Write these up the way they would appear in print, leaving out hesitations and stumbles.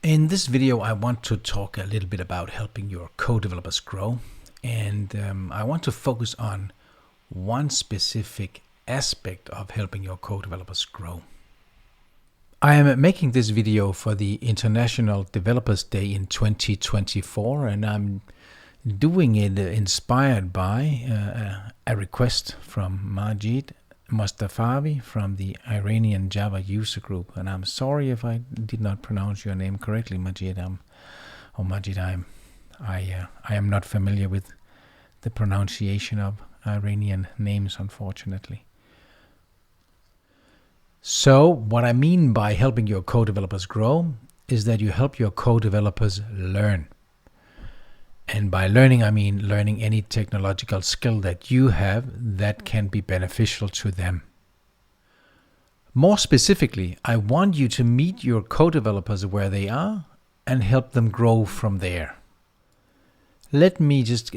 In this video, I want to talk a little bit about helping your co-developers grow, and I want to focus on one specific aspect of helping your co-developers grow. I am making this video for the International Developers Day in 2024, and I'm doing it inspired by a request from Majid Mostafavi from the Iranian Java user group. And I'm sorry if I did not pronounce your name correctly, Majid. I am not familiar with the pronunciation of Iranian names, unfortunately. So what I mean by helping your co-developers grow is that you help your co-developers learn. And by learning, I mean learning any technological skill that you have that can be beneficial to them. More specifically, I want you to meet your co-developers where they are and help them grow from there. Let me just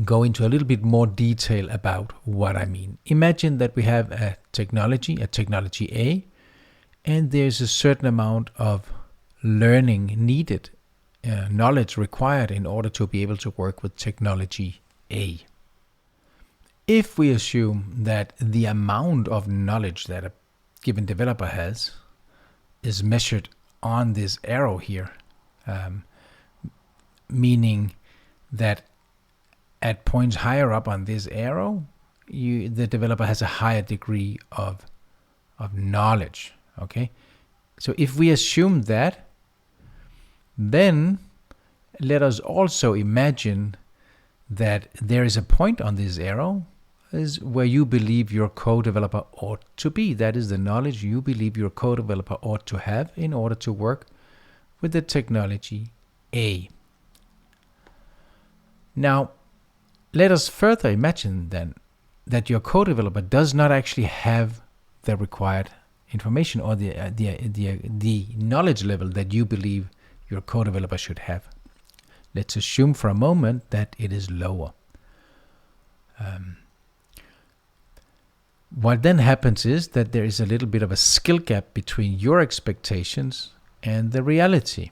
go into a little bit more detail about what I mean. Imagine that we have a technology A, and there's a certain amount of learning needed, knowledge required in order to be able to work with technology A. If we assume that the amount of knowledge that a given developer has is measured on this arrow here, meaning that at points higher up on this arrow, the developer has a higher degree of knowledge. Okay, so if we assume that, then let us also imagine that there is a point on this arrow is where you believe your co-developer ought to be. That is the knowledge you believe your co-developer ought to have in order to work with the technology A. Now, let us further imagine then that your co-developer does not actually have the required information or the knowledge level that you believe your co-developer should have. Let's assume for a moment that it is lower. What then happens is that there is a little bit of a skill gap between your expectations and the reality.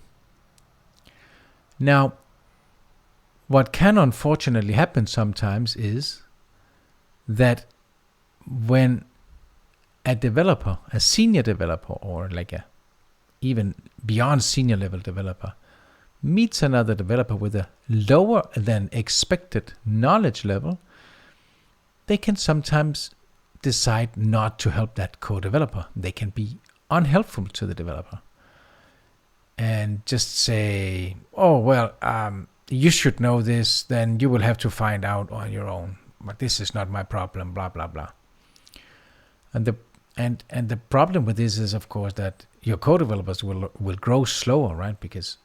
Now, what can unfortunately happen sometimes is that when a developer, a senior developer, or like a even beyond senior level developer, meets another developer with a lower than expected knowledge level, they can sometimes decide not to help that co-developer. They can be unhelpful to the developer and just say, oh, well, you should know this, then you will have to find out on your own. But this is not my problem, blah, blah, blah. And the problem with this is, of course, that your co-developers will grow slower, right? Because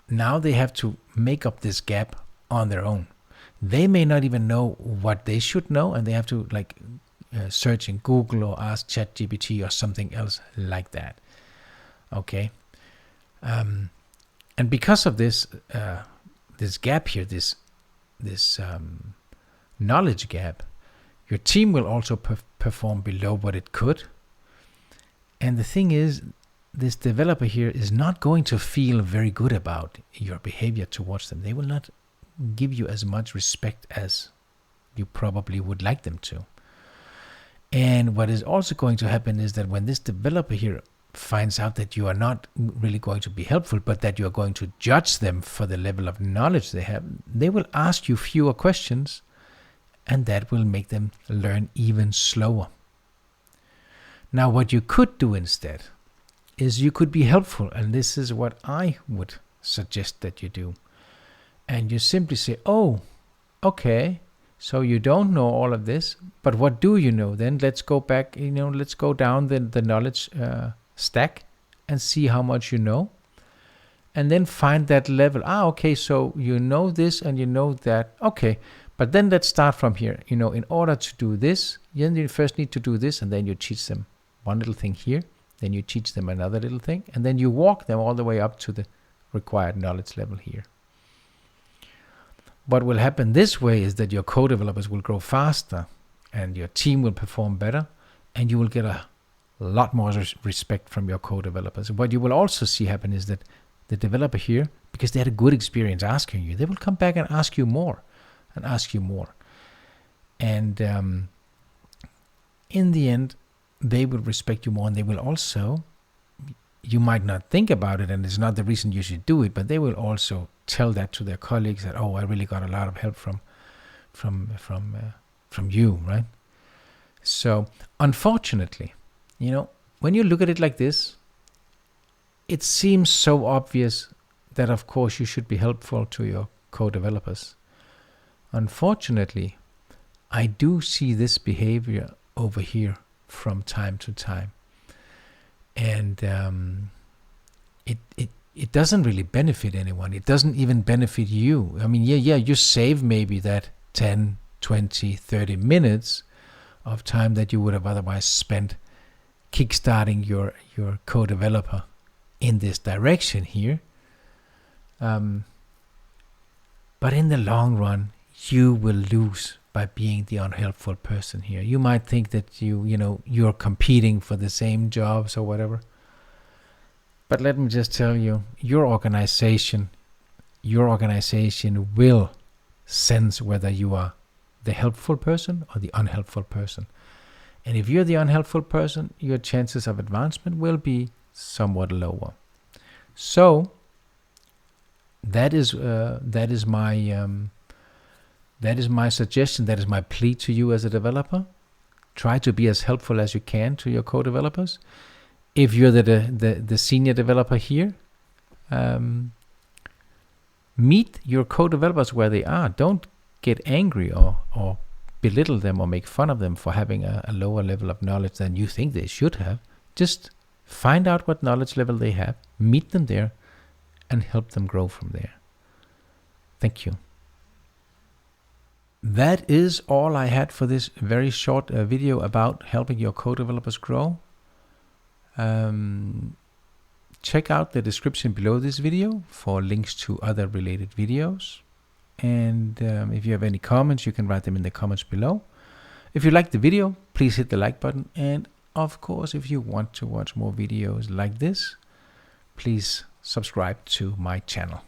now they have to make up this gap on their own. They may not even know what they should know, and they have to search in Google or ask ChatGPT or something else like that. Okay, and because of this gap here, this knowledge gap, your team will also perform below what it could. And the thing is, this developer here is not going to feel very good about your behavior towards them. They will not give you as much respect as you probably would like them to. And what is also going to happen is that when this developer here finds out that you are not really going to be helpful, but that you are going to judge them for the level of knowledge they have, they will ask you fewer questions, and that will make them learn even slower. Now, what you could do instead is you could be helpful, and this is what I would suggest that you do. And you simply say, oh, okay, so you don't know all of this, but what do you know then? Let's go back, let's go down the knowledge stack and see how much you know. And then find that level. Okay, so you know this and you know that. Okay, but then let's start from here. In order to do this, you first need to do this, and then you teach them one little thing here, then you teach them another little thing, and then you walk them all the way up to the required knowledge level here. What will happen this way is that your co-developers will grow faster, and your team will perform better, and you will get a lot more respect from your co-developers. What you will also see happen is that the developer here, because they had a good experience asking you, they will come back and ask you more and ask you more. And in the end, they will respect you more, and they will also, you might not think about it, and it's not the reason you should do it, but they will also tell that to their colleagues that, oh, I really got a lot of help from you, right? So unfortunately, when you look at it like this, it seems so obvious that of course you should be helpful to your co-developers. Unfortunately, I do see this behavior over here from time to time, and it doesn't really benefit anyone. It doesn't even benefit you. I mean, you save maybe that 10, 20, 30 minutes of time that you would have otherwise spent kickstarting your co-developer in this direction here. But in the long run, you will lose by being the unhelpful person here. You might think that you're competing for the same jobs or whatever. But let me just tell you, your organization will sense whether you are the helpful person or the unhelpful person. And if you're the unhelpful person, your chances of advancement will be somewhat lower. So that is my suggestion. That is my plea to you as a developer. Try to be as helpful as you can to your co-developers. If you're the senior developer here, meet your co-developers where they are. Don't get angry or belittle them or make fun of them for having a lower level of knowledge than you think they should have. Just find out what knowledge level they have, meet them there, and help them grow from there. Thank you. That is all I had for this very short video about helping your co-developers grow. Check out the description below this video for links to other related videos. And if you have any comments, you can write them in the comments below. If you liked the video, please hit the like button. And of course, if you want to watch more videos like this, please subscribe to my channel.